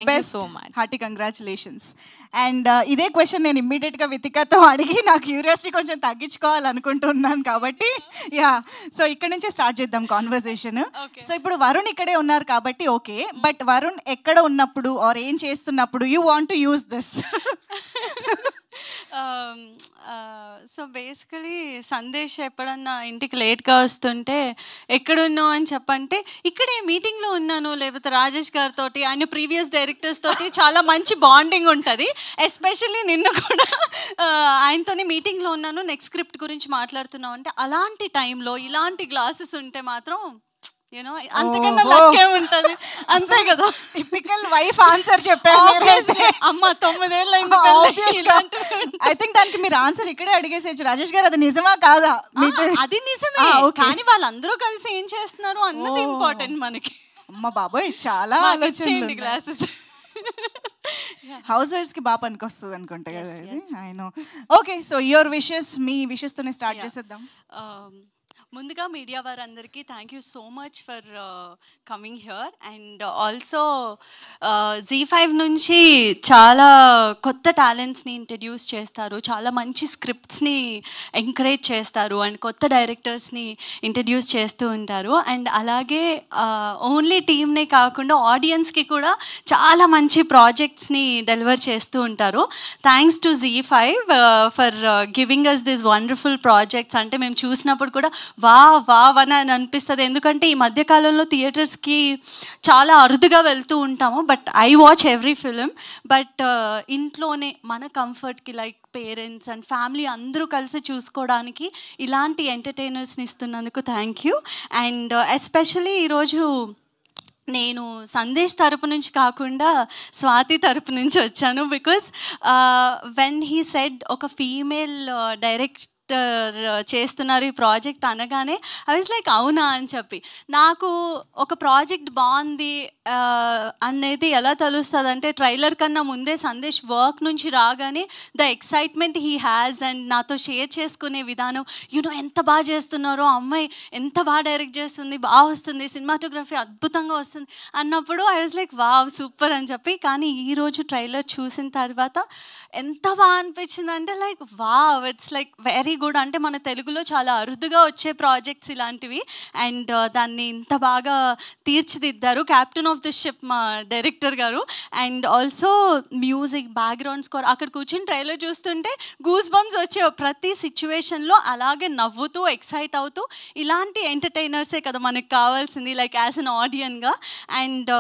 Thank you best so much. Hearty congratulations. And ఇదే question నేను ఇమ్మీడియట్గా వితికతో అడిగి నా క్యూరియాసిటీ కొంచెం తగ్గించుకోవాలనుకుంటున్నాను కాబట్టి యా, సో ఇక్కడ నుంచే స్టార్ట్ చేద్దాం కాన్వర్సేషన్. సో ఇప్పుడు వరుణ్ ఇక్కడే ఉన్నారు కాబట్టి ఓకే, బట్ వరుణ్ ఎక్కడ ఉన్నప్పుడు ఆర్ ఏం చేస్తున్నప్పుడు you want to use this? So basically Sandesh ఎప్పుడన్నా ఇంటికి లేట్గా వస్తుంటే ఎక్కడున్నావు అని చెప్పంటే ఇక్కడే మీటింగ్లో ఉన్నాను, లేకపోతే రాజేష్ గారితో ఆయన ప్రీవియస్ డైరెక్టర్స్ తోటి చాలా మంచి బాండింగ్ ఉంటుంది. ఎస్పెషల్లీ నిన్ను కూడా ఆయనతోనే మీటింగ్లో ఉన్నాను, నెక్స్ట్ స్క్రిప్ట్ గురించి మాట్లాడుతున్నావు అంటే అలాంటి టైంలో ఇలాంటి గ్లాసెస్ ఉంటే మాత్రం యూనో అంతకన్నా లక్కే ఉంటుంది, అంతే కదా. టిపికల్ వైఫ్ ఆన్సర్ చెప్పారు. అమ్మ 9 ఏళ్ళు ఐ థింక్ దానికి మీరు ఆన్సర్ ఇక్కడే అడిగేసేయచ్చు రాజేష్ గారు, అది నిజమా కాదా? అది నిజమే, కానీ వాళ్ళందరూ కలిసి ఏం చేస్తున్నారు అన్నది ఇంపార్టెంట్ మనకి. అమ్మ బాబోయ్, చాలా ఆలోచన. గ్లాసెస్ హౌస్ వైఫ్స్ కి బాగా పనికొస్తుంది అనుకుంటా కదా ఇది. I know. Okay, so your wishes, me wishes తోనే స్టార్ట్ చేసేద్దాం. ముందుగా మీడియా వారందరికీ thank you so much for coming here. And also Z5 నుంచి చాలా కొత్త టాలెంట్స్ని ఇంట్రడ్యూస్ చేస్తారు, చాలా మంచి స్క్రిప్ట్స్ని ఎంకరేజ్ చేస్తారు అండ్ కొత్త డైరెక్టర్స్ని ఇంట్రడ్యూస్ చేస్తూ ఉంటారు. అండ్ అలాగే ఓన్లీ టీమ్నే కాకుండా ఆడియన్స్కి కూడా చాలా మంచి ప్రాజెక్ట్స్ని డెలివర్ చేస్తూ ఉంటారు. Thanks to Z5 for giving us this wonderful projects. అంటే మేము చూసినప్పుడు కూడా వా అని అనిపిస్తుంది, ఎందుకంటే ఈ మధ్యకాలంలో థియేటర్స్కి చాలా అరుదుగా వెళ్తూ ఉంటాము. But I watch every film. But ఇంట్లోనే మన కంఫర్ట్కి లైక్ పేరెంట్స్ అండ్ ఫ్యామిలీ అందరూ కలిసి చూసుకోవడానికి ఇలాంటి ఎంటర్టైనర్స్ని ఇస్తున్నందుకు థ్యాంక్ యూ. అండ్ ఎస్పెషలీ ఈరోజు నేను సందేశ్ తరపు నుంచి కాకుండా స్వాతి తరపు నుంచి వచ్చాను. బికాస్ వెన్ హీ సెడ్ ఒక ఫీమేల్ డైరెక్టర్ చేస్తున్నారు ఈ ప్రాజెక్ట్ అనగానే ఐ వాజ్ లైక్ అవునా అని చెప్పి, నాకు ఒక ప్రాజెక్ట్ బాగుంది అనేది ఎలా తెలుస్తుంది అంటే ట్రైలర్ కన్నా ముందే సందేశ్ వర్క్ నుంచి రాగానే the excitement he has and నాతో షేర్ చేసుకునే విధానం, యూనో ఎంత బాగా చేస్తున్నారో, అమ్మాయి ఎంత బాగా డైరెక్ట్ చేస్తుంది, బాగా వస్తుంది, సినిమాటోగ్రఫీ అద్భుతంగా వస్తుంది అన్నప్పుడు I was like wow super అని చెప్పి. కానీ ఈరోజు ట్రైలర్ చూసిన తర్వాత ఎంత బాగా అనిపించింది అంటే like wow, it's like very good. అంటే మన తెలుగులో చాలా అరుదుగా వచ్చే ప్రాజెక్ట్స్ ఇలాంటివి, అండ్ దాన్ని ఇంత బాగా తీర్చిదిద్దారు కెప్టెన్ ఆఫ్ ది షిప్ మా డైరెక్టర్ గారు. And also music, background score, అక్కడ కూర్చొని ట్రైలర్ చూస్తుంటే గూస్ బంప్స్ వచ్చే ప్రతి సిచ్యువేషన్లో అలాగే నవ్వుతూ ఎక్సైట్ అవుతూ, ఇలాంటి ఎంటర్టైనర్సే కదా మనకు కావాల్సింది లైక్ యాజ్ అన్ ఆడియన్గా. అండ్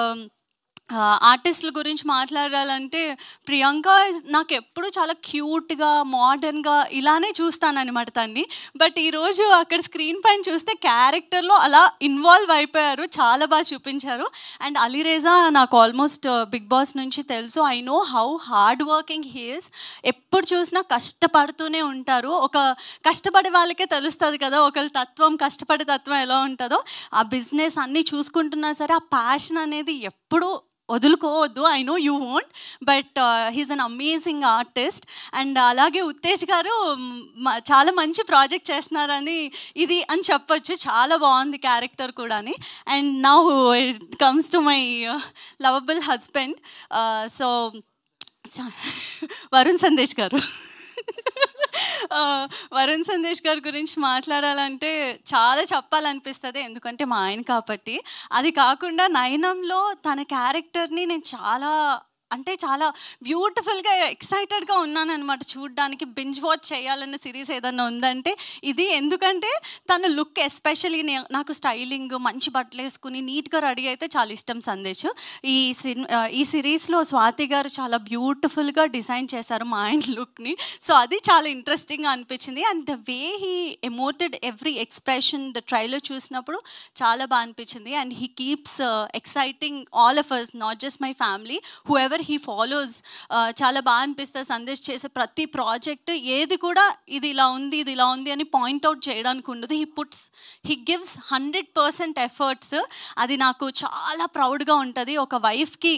ఆర్టిస్టుల గురించి మాట్లాడాలంటే ప్రియాంక నాకు ఎప్పుడు చాలా క్యూట్గా మోడర్న్గా ఇలానే చూస్తానన్నమాట తన్ని. బట్ ఈరోజు అక్కడ స్క్రీన్ పైన చూస్తే క్యారెక్టర్లో అలా ఇన్వాల్వ్ అయిపోయారు, చాలా బాగా చూపించారు. అండ్ అలీరేజా నాకు ఆల్మోస్ట్ బిగ్ బాస్ నుంచి తెలుసు, I know how hard working he is. ఎప్పుడు చూసినా కష్టపడుతూనే ఉంటారు. ఒక కష్టపడే వాళ్ళకే తెలుస్తుంది కదా ఒకళ్ళ తత్వం, కష్టపడే తత్వం ఎలా ఉంటుందో. ఆ బిజినెస్ అన్నీ చూసుకుంటున్నా సరే ఆ ప్యాషన్ అనేది ఎప్పుడూ వదులుకోవద్దు. I know you won't, but he's an amazing artist. And అలాగే ఉత్తేజ్ గారు చాలా మంచి ప్రాజెక్ట్ చేస్తున్నారని ఇది అని చెప్పొచ్చు, చాలా బాగుంది క్యారెక్టర్ కూడా. And now it comes to my lovable husband, so Varun Sandesh గారు. వరుణ్ సందేశ్ గారి గురించి మాట్లాడాలంటే చాలా చెప్పాలనిపిస్తుంది, ఎందుకంటే మా ఆయన కాబట్టి. అది కాకుండా నయనంలో తన క్యారెక్టర్ని నేను చాలా బ్యూటిఫుల్గా ఎక్సైటెడ్గా ఉన్నాను అనమాట చూడడానికి. బింజ్ వాచ్ చేయాలన్న సిరీస్ ఏదన్నా ఉందంటే ఇది, ఎందుకంటే తన లుక్ ఎస్పెషల్లీ నాకు స్టైలింగ్, మంచి బట్టలు వేసుకుని నీట్గా రెడీ అయితే చాలా ఇష్టం సందేశ్. ఈ సిరీస్లో స్వాతి గారు చాలా బ్యూటిఫుల్గా డిజైన్ చేశారు మా ఆయన లుక్ని, సో అది చాలా ఇంట్రెస్టింగ్గా అనిపించింది. And the way he emoted every expression the trailer చూసినప్పుడు చాలా బాగా అనిపించింది. And he keeps exciting all of us, not just my family, whoever he follows. చాలా బాగా అనిపిస్తుంది సందేశ్ చేసే ప్రతి ప్రాజెక్ట్ ఏది కూడా ఇది ఇలా ఉంది అని పాయింట్అవుట్ చేయడానికి ఉండదు. He gives 100% efforts. అది నాకు చాలా ప్రౌడ్గా ఉంటుంది ఒక వైఫ్కి.